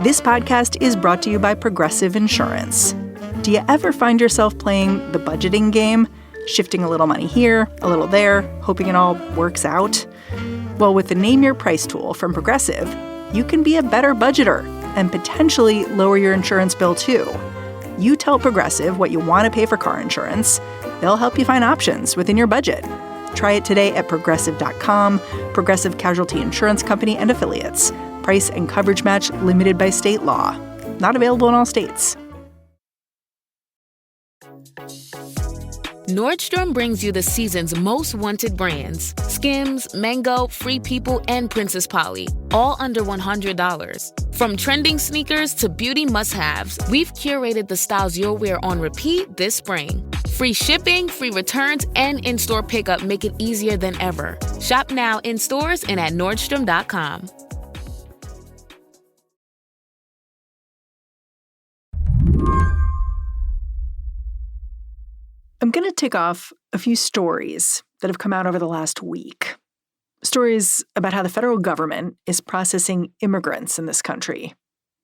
This podcast is brought to you by Progressive Insurance. Do you ever find yourself playing the budgeting game? Shifting a little money here, a little there, hoping it all works out? Well, with the Name Your Price tool from Progressive, you can be a better budgeter and potentially lower your insurance bill too. You tell Progressive what you want to pay for car insurance. They'll help you find options within your budget. Try it today at Progressive.com. Progressive Casualty Insurance Company and Affiliates. Price and coverage match limited by state law. Not available in all states. Nordstrom brings you the season's most wanted brands. Skims, Mango, Free People, and Princess Polly. All under $100. From trending sneakers to beauty must-haves, we've curated the styles you'll wear on repeat this spring. Free shipping, free returns, and in-store pickup make it easier than ever. Shop now in stores and at Nordstrom.com. I'm going to tick off a few stories that have come out over the last week. Stories about how the federal government is processing immigrants in this country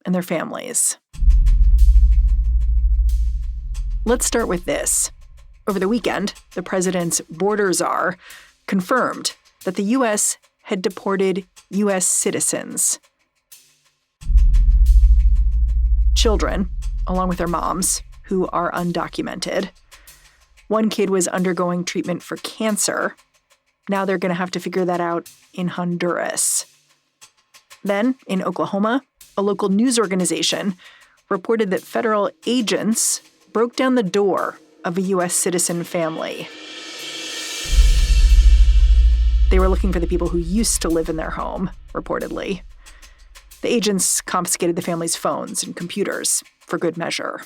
and their families. Let's start with this. Over the weekend, the president's border czar confirmed that the U.S. had deported U.S. citizens. Children, along with their moms, who are undocumented. One kid was undergoing treatment for cancer. Now they're going to have to figure that out in Honduras. Then, in Oklahoma, a local news organization reported that federal agents broke down the door of a U.S. citizen family. They were looking for the people who used to live in their home, reportedly. The agents confiscated the family's phones and computers for good measure.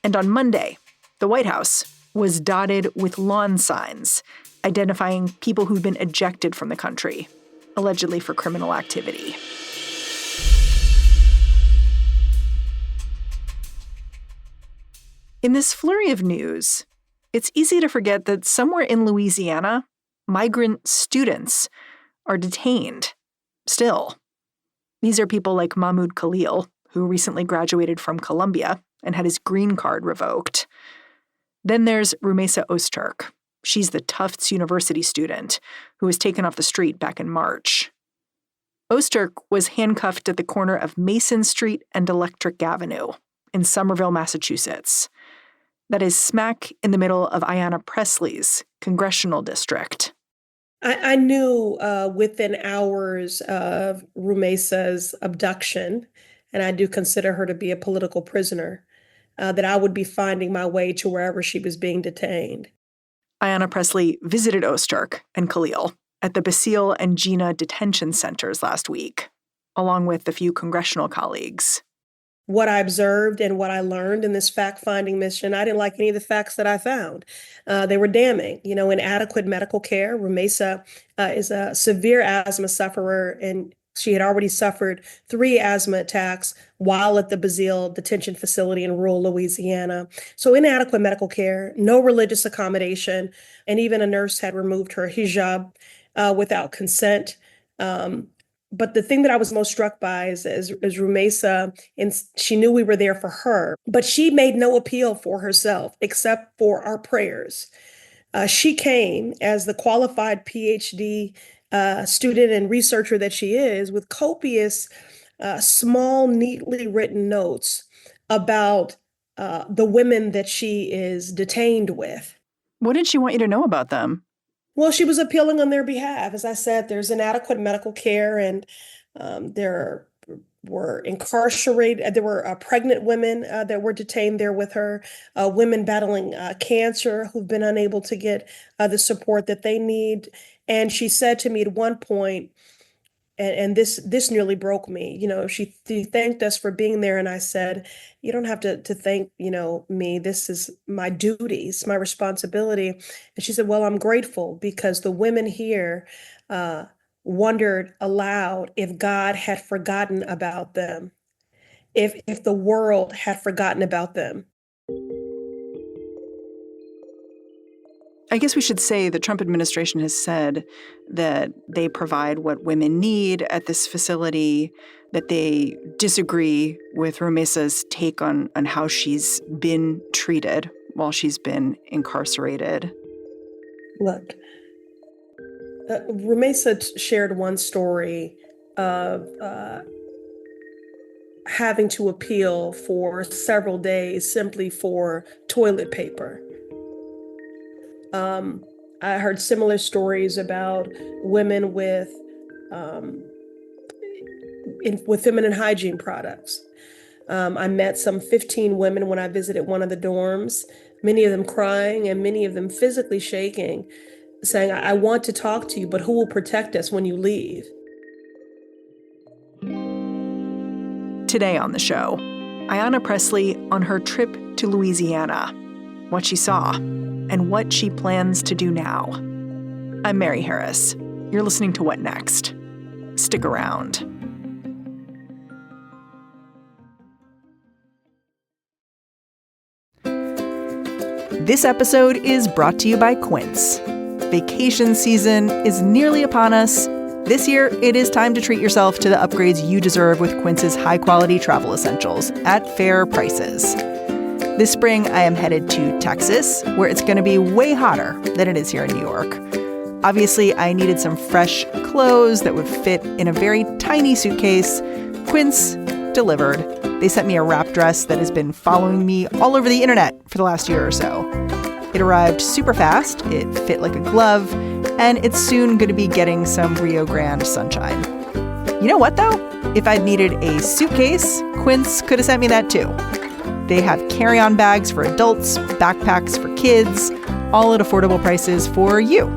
And on Monday, the White House was dotted with lawn signs identifying people who've been ejected from the country, allegedly for criminal activity. In this flurry of news, it's easy to forget that somewhere in Louisiana, migrant students are detained still. These are people like Mahmoud Khalil, who recently graduated from Columbia and had his green card revoked. Then there's Rümeysa Öztürk. She's the Tufts University student who was taken off the street back in March. Öztürk was handcuffed at the corner of Mason Street and Electric Avenue in Somerville, Massachusetts. That is smack in the middle of Ayanna Pressley's Congressional district. I knew within hours of Rümeysa's abduction, and I do consider her to be a political prisoner, that I would be finding my way to wherever she was being detained. Ayanna Pressley visited Öztürk and Khalil at the Basile and Gina detention centers last week, along with a few congressional colleagues. What I observed and what I learned in this fact-finding mission, I didn't like any of the facts that I found. They were damning. Inadequate medical care. Rümeysa is a severe asthma sufferer, and she had already suffered 3 asthma attacks while at the Basile detention facility in rural Louisiana. So inadequate medical care, no religious accommodation, and even a nurse had removed her hijab without consent. But the thing that I was most struck by is Rümeysa, and she knew we were there for her, but she made no appeal for herself except for our prayers. She came as the qualified PhD student and researcher that she is, with copious, small, neatly written notes about the women that she is detained with. What did she want you to know about them? Well, she was appealing on their behalf. As I said, there's inadequate medical care, and there were incarcerated. There were pregnant women that were detained there with her, women battling cancer who've been unable to get the support that they need. And she said to me at one point, and this nearly broke me. She thanked us for being there, and I said, "You don't have to thank me. This is my duty. It's my responsibility." And she said, "Well, I'm grateful because the women here wondered aloud if God had forgotten about them, if the world had forgotten about them." I guess we should say the Trump administration has said that they provide what women need at this facility, that they disagree with Rümeysa's take on how she's been treated while she's been incarcerated. Look, Rümeysa shared one story of having to appeal for several days simply for toilet paper. I heard similar stories about women with feminine hygiene products. I met some 15 women when I visited one of the dorms, many of them crying and many of them physically shaking, saying, I want to talk to you, but who will protect us when you leave? Today on the show, Ayanna Pressley on her trip to Louisiana, what she saw, and what she plans to do now. I'm Mary Harris. You're listening to What Next? Stick around. This episode is brought to you by Quince. Vacation season is nearly upon us. This year, it is time to treat yourself to the upgrades you deserve with Quince's high-quality travel essentials at fair prices. This spring, I am headed to Texas, where it's going to be way hotter than it is here in New York. Obviously, I needed some fresh clothes that would fit in a very tiny suitcase. Quince delivered. They sent me a wrap dress that has been following me all over the internet for the last year or so. It arrived super fast, it fit like a glove, and it's soon going to be getting some Rio Grande sunshine. You know what, though? If I'd needed a suitcase, Quince could have sent me that too. They have carry-on bags for adults, backpacks for kids, all at affordable prices for you.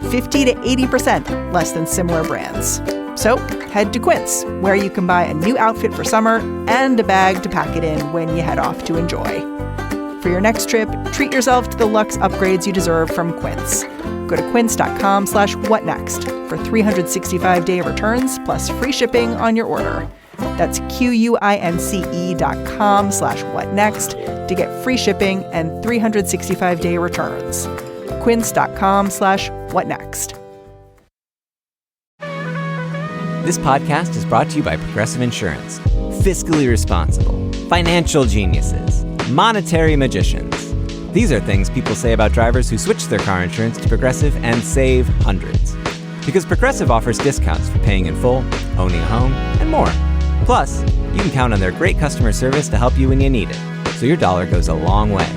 50 to 80% less than similar brands. So head to Quince, where you can buy a new outfit for summer and a bag to pack it in when you head off to enjoy. For your next trip, treat yourself to the luxe upgrades you deserve from Quince. Go to quince.com/whatnext for 365-day returns plus free shipping on your order. That's QUINCE.com/whatnext to get free shipping and 365-day returns. Quince.com/whatnext. This podcast is brought to you by Progressive Insurance. Fiscally responsible, financial geniuses, monetary magicians. These are things people say about drivers who switch their car insurance to Progressive and save hundreds. Because Progressive offers discounts for paying in full, owning a home, and more. Plus, you can count on their great customer service to help you when you need it, so your dollar goes a long way.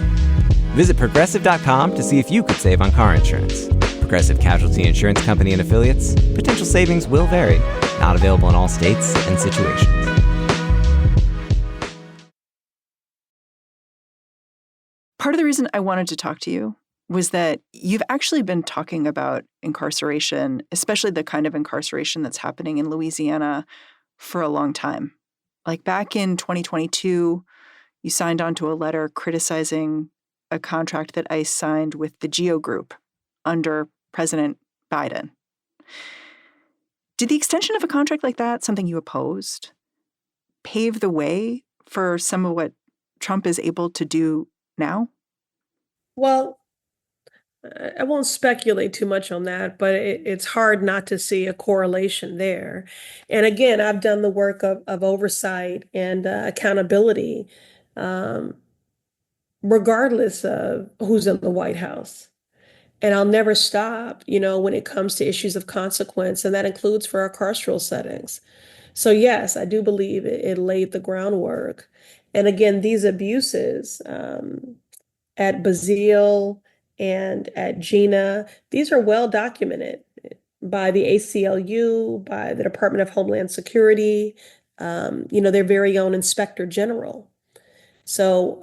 Visit Progressive.com to see if you could save on car insurance. Progressive Casualty Insurance Company and Affiliates. Potential savings will vary. Not available in all states and situations. Part of the reason I wanted to talk to you was that you've actually been talking about incarceration, especially the kind of incarceration that's happening in Louisiana, for a long time. Like back in 2022, you signed onto a letter criticizing a contract that ICE signed with the GEO Group under President Biden. Did the extension of a contract like that, something you opposed, pave the way for some of what Trump is able to do now? Well, I won't speculate too much on that, but it's hard not to see a correlation there. And again, I've done the work of oversight and accountability, regardless of who's in the White House. And I'll never stop, when it comes to issues of consequence, and that includes for our carceral settings. So yes, I do believe it laid the groundwork. And again, these abuses at Bazille and at Gina, these are well documented by the ACLU, by the Department of Homeland Security, their very own Inspector General. So,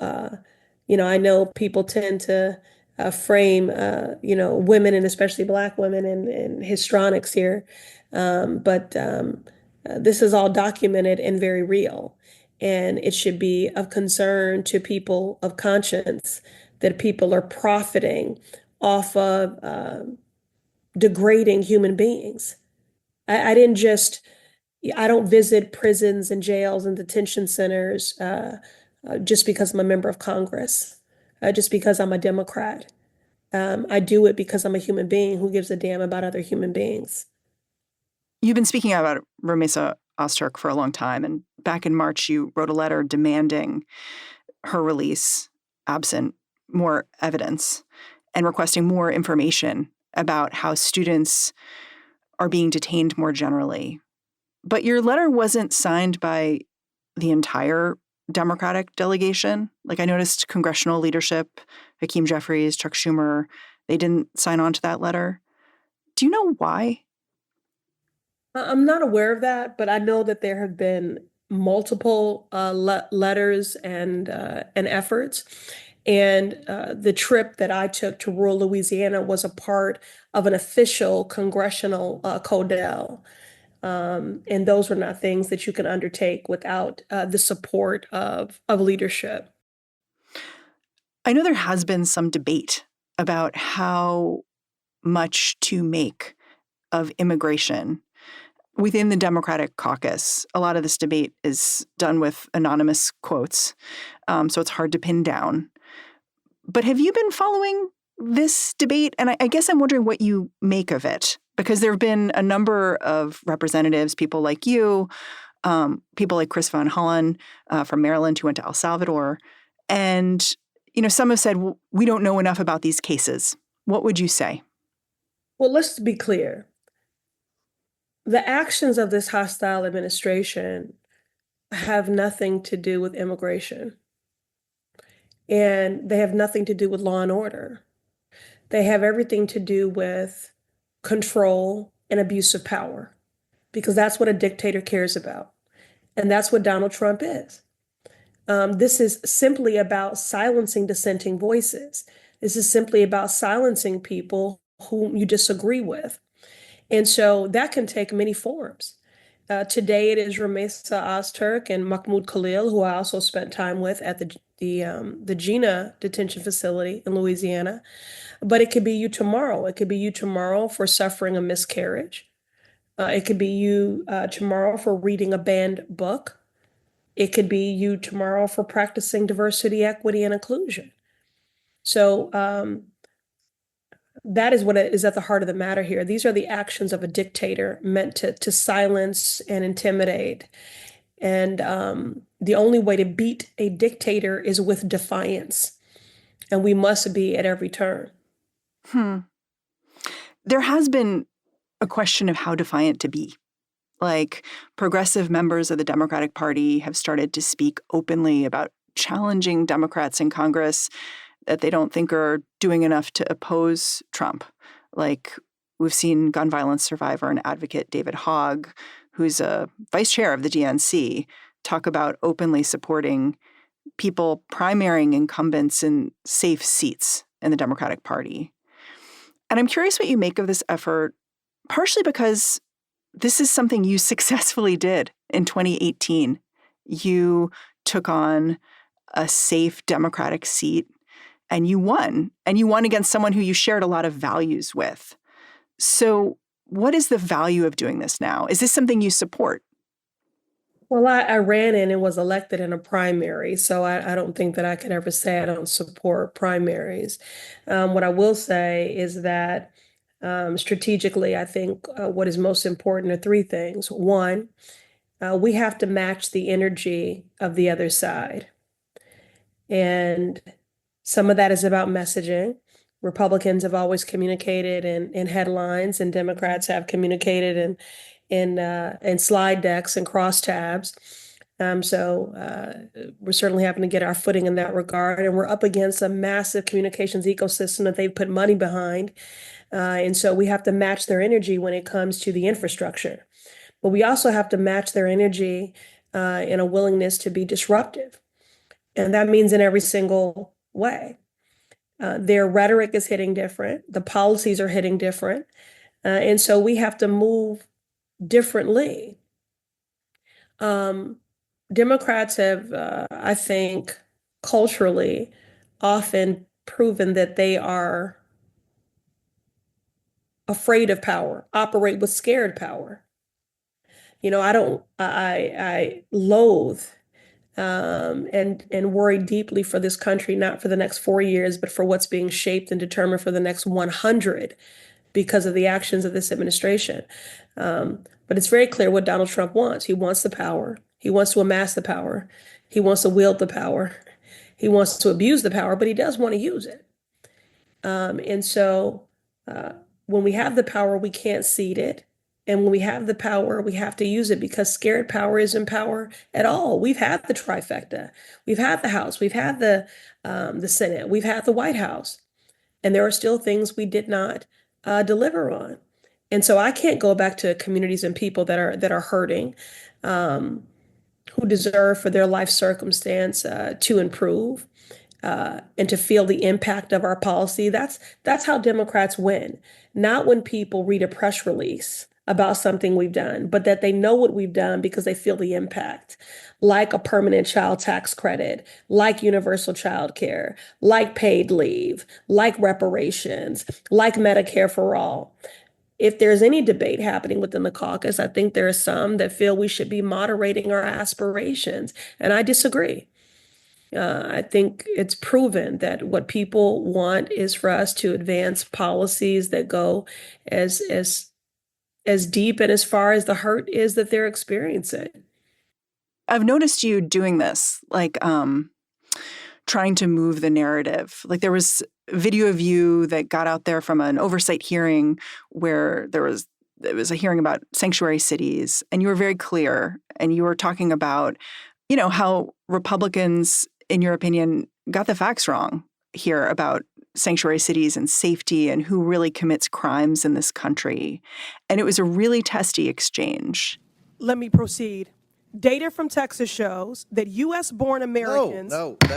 I know people tend to frame, women and especially Black women in histrionics here, but this is all documented and very real. And it should be of concern to people of conscience that people are profiting off of degrading human beings. I don't visit prisons and jails and detention centers just because I'm a member of Congress, just because I'm a Democrat. I do it because I'm a human being who gives a damn about other human beings. You've been speaking about Rümeysa Öztürk for a long time, and back in March, you wrote a letter demanding her release, absent more evidence, and requesting more information about how students are being detained more generally. But your letter wasn't signed by the entire Democratic delegation. Like, I noticed congressional leadership, Hakeem Jeffries, Chuck Schumer, they didn't sign on to that letter. Do you know why? I'm not aware of that, but I know that there have been multiple letters and efforts. And the trip that I took to rural Louisiana was a part of an official congressional codel. And those were not things that you can undertake without the support of leadership. I know there has been some debate about how much to make of immigration within the Democratic caucus. A lot of this debate is done with anonymous quotes, so it's hard to pin down. But have you been following this debate? And I guess I'm wondering what you make of it, because there have been a number of representatives, people like you, people like Chris Van Hollen from Maryland who went to El Salvador. And, some have said, well, we don't know enough about these cases. What would you say? Well, let's be clear. The actions of this hostile administration have nothing to do with immigration, and they have nothing to do with law and order. They have everything to do with control and abuse of power, because that's what a dictator cares about. And that's what Donald Trump is. This is simply about silencing dissenting voices. This is simply about silencing people whom you disagree with. And so that can take many forms. Today it is Rümeysa Öztürk and Mahmoud Khalil, who I also spent time with at the Gina detention facility in Louisiana. But it could be you tomorrow. It could be you tomorrow for suffering a miscarriage. It could be you tomorrow for reading a banned book. It could be you tomorrow for practicing diversity, equity, and inclusion. So that is what is at the heart of the matter here. These are the actions of a dictator meant to silence and intimidate. And the only way to beat a dictator is with defiance. And we must be at every turn. There has been a question of how defiant to be. Like, progressive members of the Democratic Party have started to speak openly about challenging Democrats in Congress that they don't think are doing enough to oppose Trump. Like, we've seen gun violence survivor and advocate David Hogg, who's a vice chair of the DNC, talk about openly supporting people primarying incumbents in safe seats in the Democratic Party. And I'm curious what you make of this effort, partially because this is something you successfully did in 2018. You took on a safe Democratic seat and you won. And you won against someone who you shared a lot of values with. So what is the value of doing this now? Is this something you support? Well, I ran in and was elected in a primary, so I don't think that I could ever say I don't support primaries. What I will say is that strategically, I think what is most important are three things. One, we have to match the energy of the other side. And some of that is about messaging. Republicans have always communicated in headlines, and Democrats have communicated in slide decks and crosstabs. So we're certainly having to get our footing in that regard. And we're up against a massive communications ecosystem that they've put money behind. And so we have to match their energy when it comes to the infrastructure. But we also have to match their energy in a willingness to be disruptive. And that means in every single way. Their rhetoric is hitting different. The policies are hitting different. And so we have to move differently. Democrats have, I think, culturally often proven that they are afraid of power, operate with scared power. I loathe and worry deeply for this country, not for the next 4 years, but for what's being shaped and determined for the next 100 because of the actions of this administration. But it's very clear what Donald Trump wants. He wants the power. He wants to amass the power. He wants to wield the power. He wants to abuse the power, but he does want to use it. And so when we have the power, we can't cede it. And when we have the power, we have to use it because scared power isn't power at all. We've had the trifecta. We've had the House. We've had the Senate. We've had the White House. And there are still things we did not deliver on. And so I can't go back to communities and people that are hurting, who deserve for their life circumstance to improve. And to feel the impact of our policy. That's how Democrats win. Not when people read a press release about something we've done, but that they know what we've done because they feel the impact, like a permanent child tax credit, like universal child care, like paid leave, like reparations, like Medicare for all. If there's any debate happening within the caucus, I think there are some that feel we should be moderating our aspirations, and I disagree. I think it's proven that what people want is for us to advance policies that go as deep and as far as the hurt is that they're experiencing. I've noticed you doing this, like trying to move the narrative. Like there was video of you that got out there from an oversight hearing where it was a hearing about sanctuary cities, and you were very clear, and you were talking about, how Republicans, in your opinion, got the facts wrong here about sanctuary cities and safety and who really commits crimes in this country. And it was a really testy exchange. Let me proceed. Data from Texas shows that U.S.-born Americans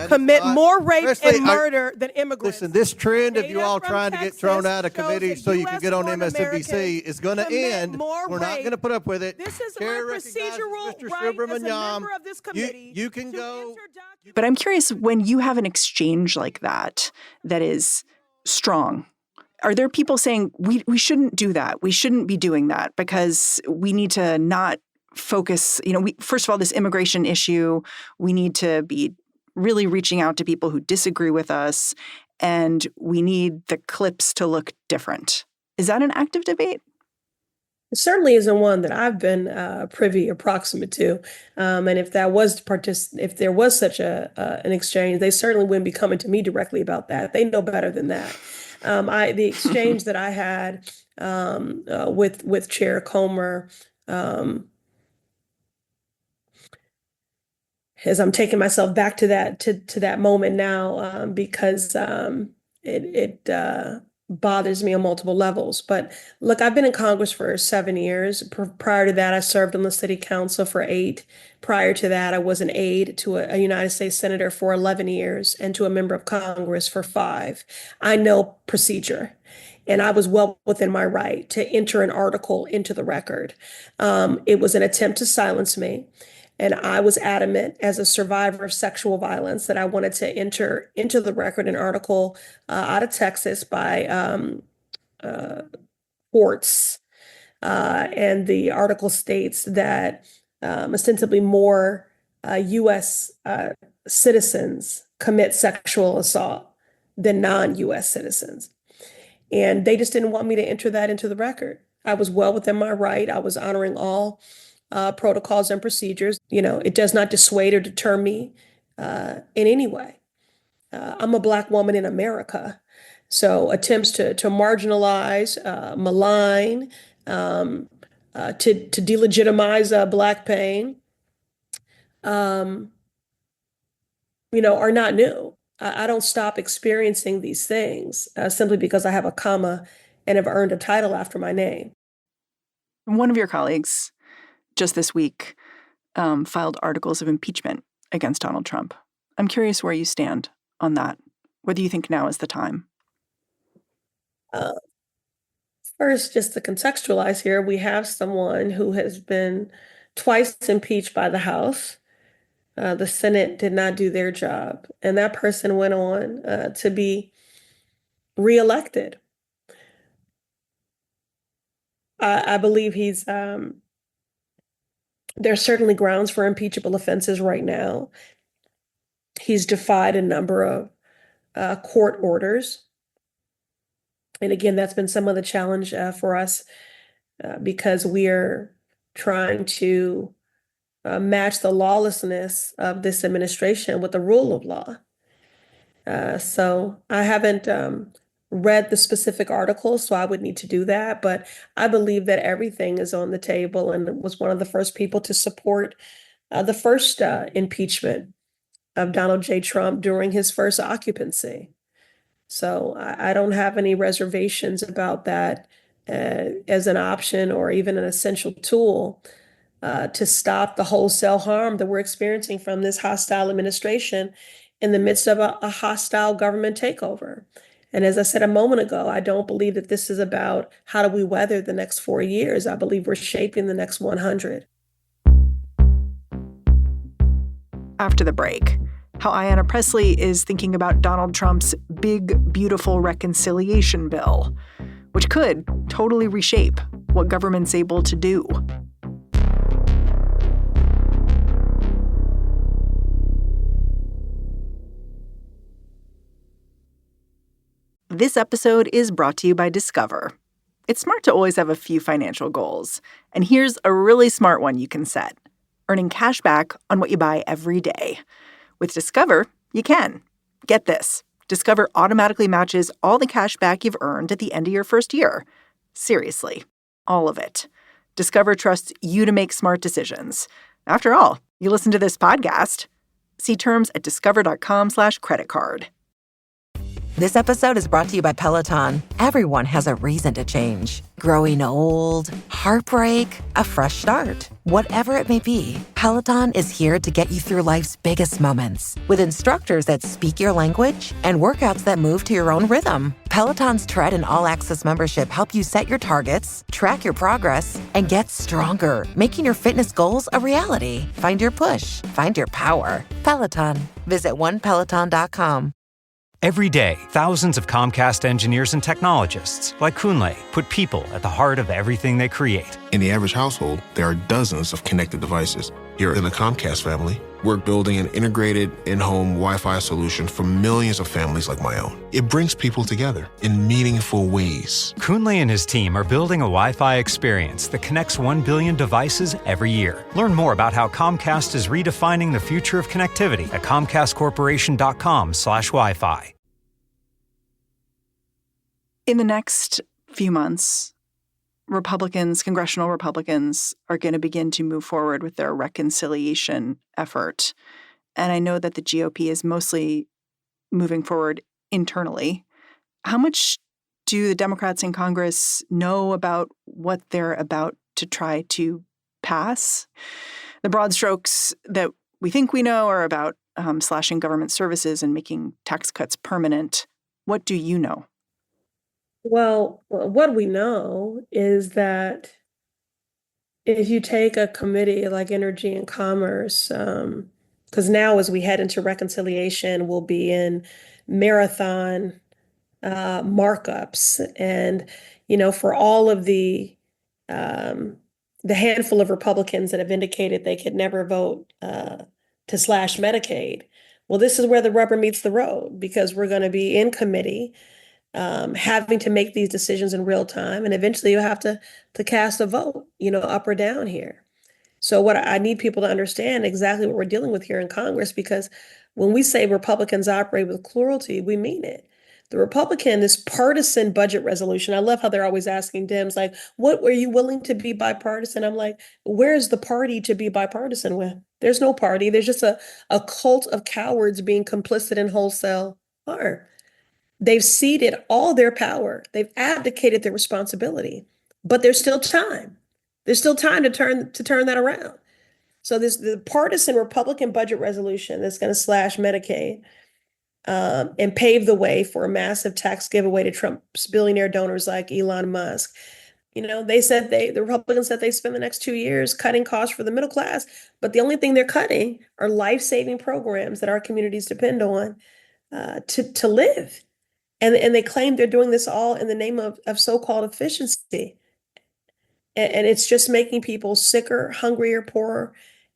commit more rape and murder than immigrants. Listen, this trend of you all trying to get thrown out of committee so you can get on MSNBC is going to end. We're not going to put up with it. This is my procedural right as a member of this committee. You can go. But I'm curious, when you have an exchange like that is strong, are there people saying we shouldn't do that? We shouldn't be doing that because we need to not focus, first of all, this immigration issue, we need to be really reaching out to people who disagree with us, and we need the clips to look different. Is that an active debate? It certainly isn't one that I've been privy or proximate to. And if there was such an exchange, they certainly wouldn't be coming to me directly about that. They know better than that. The exchange that I had with Chair Comer, as I'm taking myself back to that moment now, because it bothers me on multiple levels. But look, I've been in Congress for 7 years. Prior to that, I served on the city council for 8. Prior to that, I was an aide to a United States senator for 11 years and to a member of Congress for 5. I know procedure. And I was well within my right to enter an article into the record. It was an attempt to silence me. And I was adamant as a survivor of sexual violence that I wanted to enter into the record an article out of Texas by Schwartz. And the article states that ostensibly more U.S. Citizens commit sexual assault than non-U.S. citizens. And they just didn't want me to enter that into the record. I was well within my right. I was honoring all protocols and procedures. It does not dissuade or deter me in any way. I'm a Black woman in America. So attempts to marginalize, malign, to delegitimize Black pain, are not new. I don't stop experiencing these things simply because I have a comma and have earned a title after my name. One of your colleagues just this week filed articles of impeachment against Donald Trump. I'm curious where you stand on that, whether you think now is the time. First, just to contextualize here, we have someone who has been twice impeached by the House. The Senate did not do their job, and that person went on to be reelected. I believe he's There's certainly grounds for impeachable offenses right now. He's defied a number of court orders. And again, that's been some of the challenge for us because we're trying to match the lawlessness of this administration with the rule of law. So I haven't read the specific articles, so I would need to do that. But I believe that everything is on the table, and was one of the first people to support the first impeachment of Donald J. Trump during his first occupancy. So I don't have any reservations about that as an option or even an essential tool to stop the wholesale harm that we're experiencing from this hostile administration in the midst of a hostile government takeover. And as I said a moment ago, I don't believe that this is about how do we weather the next 4 years. I believe we're shaping the next 100. After the break, how Ayanna Pressley is thinking about Donald Trump's big, beautiful reconciliation bill, which could totally reshape what government's able to do. This episode is brought to you by Discover. It's smart to always have a few financial goals, and here's a really smart one you can set: earning cash back on what you buy every day. With Discover, you can. Get this. Discover automatically matches all the cash back you've earned at the end of your first year. Seriously, all of it. Discover trusts you to make smart decisions. After all, you listen to this podcast. See terms at discover.com/creditcard. This episode is brought to you by Peloton. Everyone has a reason to change. Growing old, heartbreak, a fresh start. Whatever it may be, Peloton is here to get you through life's biggest moments. With instructors that speak your language and workouts that move to your own rhythm. Peloton's Tread and All Access membership help you set your targets, track your progress, and get stronger, making your fitness goals a reality. Find your push. Find your power. Peloton. Visit onepeloton.com. Every day, thousands of Comcast engineers and technologists, like Kunle, put people at the heart of everything they create. In the average household, there are dozens of connected devices. Here in the Comcast family, we're building an integrated in-home Wi-Fi solution for millions of families like my own. It brings people together in meaningful ways. Kunle and his team are building a Wi-Fi experience that connects 1 billion devices every year. Learn more about how Comcast is redefining the future of connectivity at comcastcorporation.com/Wi-Fi. In the next few months, congressional Republicans, are going to begin to move forward with their reconciliation effort. And I know that the GOP is mostly moving forward internally. How much do the Democrats in Congress know about what they're about to try to pass? The broad strokes that we think we know are about slashing government services and making tax cuts permanent. What do you know? Well, what we know is that if you take a committee like Energy and Commerce, because now as we head into reconciliation, we'll be in marathon markups. And, for all of the handful of Republicans that have indicated they could never vote to slash Medicaid, well, this is where the rubber meets the road, because we're going to be in committee having to make these decisions in real time. And eventually you have to cast a vote, up or down here. So what I need people to understand exactly what we're dealing with here in Congress, because when we say Republicans operate with cruelty, we mean it. This partisan budget resolution, I love how they're always asking Dems, like, what were you willing to be bipartisan? I'm like, where's the party to be bipartisan with? There's no party. There's just a cult of cowards being complicit in wholesale harm. They've ceded all their power. They've abdicated their responsibility, but there's still time. There's still time to turn that around. So the partisan Republican budget resolution that's going to slash Medicaid and pave the way for a massive tax giveaway to Trump's billionaire donors like Elon Musk. The Republicans said they spend the next 2 years cutting costs for the middle class, but the only thing they're cutting are life-saving programs that our communities depend on to live. And they claim they're doing this all in the name of so-called efficiency. And it's just making people sicker, hungrier, poorer,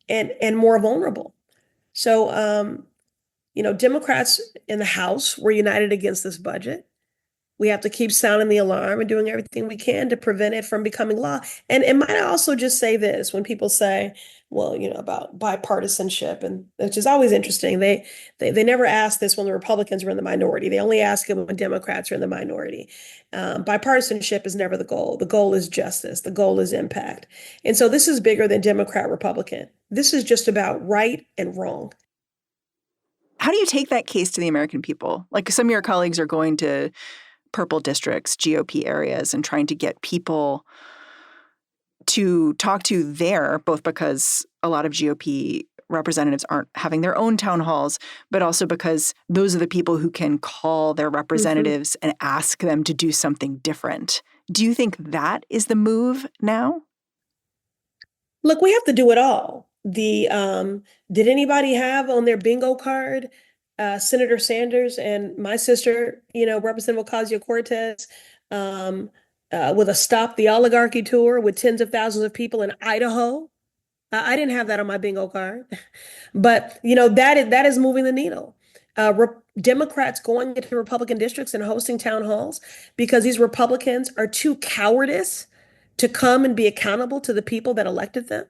and more vulnerable. So, Democrats in the House were united against this budget. We have to keep sounding the alarm and doing everything we can to prevent it from becoming law. And might I also just say this, when people say, well, about bipartisanship, and which is always interesting. They never ask this when the Republicans are in the minority. They only ask it when Democrats are in the minority. Bipartisanship is never the goal. The goal is justice. The goal is impact. And so this is bigger than Democrat, Republican. This is just about right and wrong. How do you take that case to the American people? Like, some of your colleagues are going to purple districts, GOP areas, and trying to get people to talk to there, both because a lot of GOP representatives aren't having their own town halls, but also because those are the people who can call their representatives and ask them to do something different. Do you think that is the move now? Look, we have to do it all. Did anybody have on their bingo card Senator Sanders and my sister, Representative Ocasio-Cortez, with a Stop the Oligarchy tour with tens of thousands of people in Idaho? I didn't have that on my bingo card, but that is moving the needle. Democrats going into Republican districts and hosting town halls because these Republicans are too cowardice to come and be accountable to the people that elected them.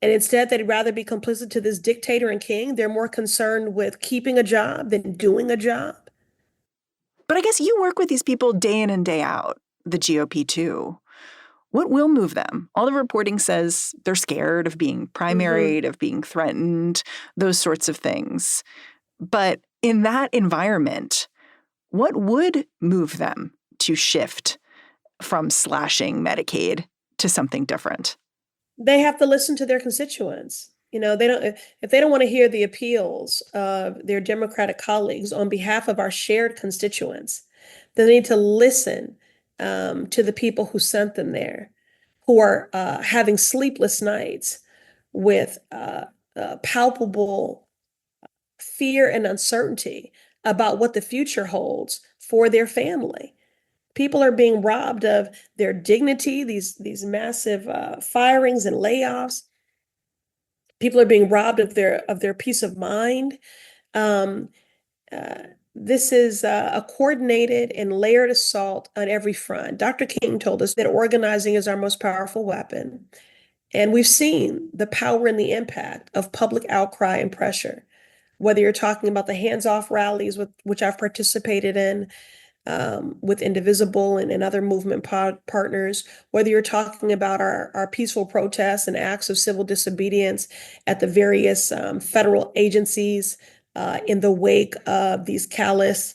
And instead, they'd rather be complicit to this dictator and king. They're more concerned with keeping a job than doing a job. But I guess you work with these people day in and day out, the GOP too. What will move them? All the reporting says they're scared of being primaried, of being threatened, those sorts of things. But in that environment, what would move them to shift from slashing Medicaid to something different? They have to listen to their constituents. If they don't want to hear the appeals of their Democratic colleagues on behalf of our shared constituents, then they need to listen to the people who sent them there, who are having sleepless nights with palpable fear and uncertainty about what the future holds for their family. People are being robbed of their dignity, these massive firings and layoffs. People are being robbed of their peace of mind. This is a coordinated and layered assault on every front. Dr. King told us that organizing is our most powerful weapon. And we've seen the power and the impact of public outcry and pressure, whether you're talking about the hands-off rallies, which I've participated in, with Indivisible and other movement partners, whether you're talking about our peaceful protests and acts of civil disobedience at the various federal agencies in the wake of these callous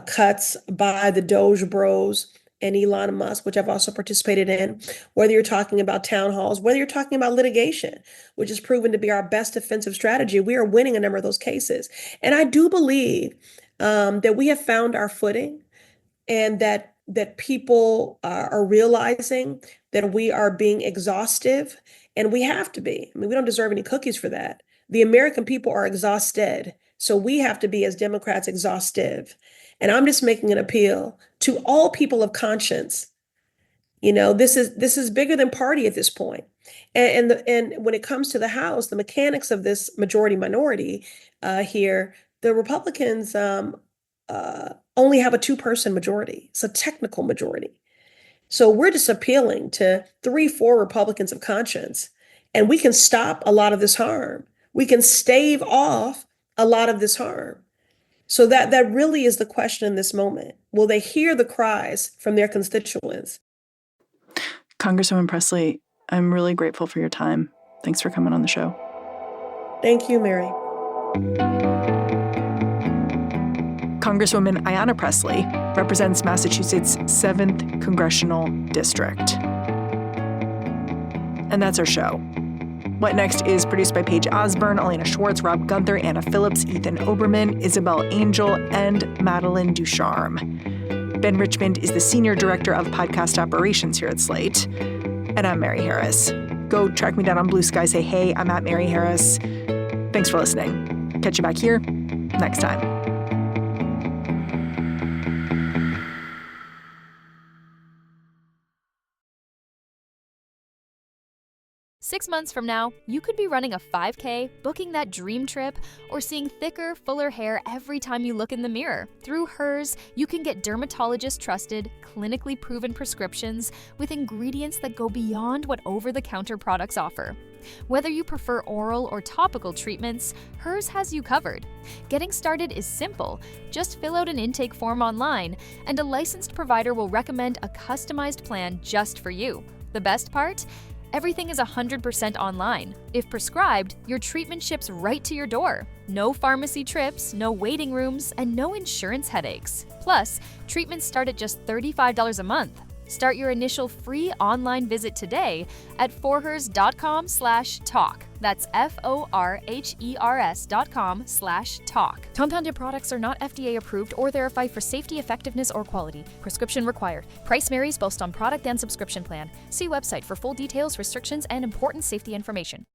cuts by the Doge Bros and Elon Musk, which I've also participated in, whether you're talking about town halls, whether you're talking about litigation, which has proven to be our best defensive strategy. We are winning a number of those cases. And I do believe that we have found our footing, and that people are realizing that we are being exhaustive, and we have to be. I mean, we don't deserve any cookies for that. The American people are exhausted, so we have to be, as Democrats, exhaustive. And I'm just making an appeal to all people of conscience. This is bigger than party at this point. And when it comes to the House, the mechanics of this majority minority here, the Republicans only have a 2-person majority. It's a technical majority. So we're just appealing to 3-4 Republicans of conscience, and we can stop a lot of this harm. We can stave off a lot of this harm. So that really is the question in this moment. Will they hear the cries from their constituents? Congresswoman Pressley, I'm really grateful for your time. Thanks for coming on the show. Thank you, Mary. Congresswoman Ayanna Pressley represents Massachusetts' 7th Congressional District. And that's our show. What Next is produced by Paige Osburn, Elena Schwartz, Rob Gunther, Anna Phillips, Ethan Oberman, Isabel Angel, and Madeline Ducharme. Ben Richmond is the Senior Director of Podcast Operations here at Slate. And I'm Mary Harris. Go track me down on Blue Sky. Say, hey, I'm at Mary Harris. Thanks for listening. Catch you back here next time. 6 months from now, you could be running a 5K, booking that dream trip, or seeing thicker, fuller hair every time you look in the mirror. Through Hers, you can get dermatologist-trusted, clinically proven prescriptions with ingredients that go beyond what over-the-counter products offer. Whether you prefer oral or topical treatments, Hers has you covered. Getting started is simple. Just fill out an intake form online, and a licensed provider will recommend a customized plan just for you. The best part? Everything is 100% online. If prescribed, your treatment ships right to your door. No pharmacy trips, no waiting rooms, and no insurance headaches. Plus, treatments start at just $35 a month. Start your initial free online visit today at forhers.com/talk. That's forhers.com/talk. Compounded products are not FDA approved or verified for safety, effectiveness, or quality. Prescription required. Price varies based on product and subscription plan. See website for full details, restrictions, and important safety information.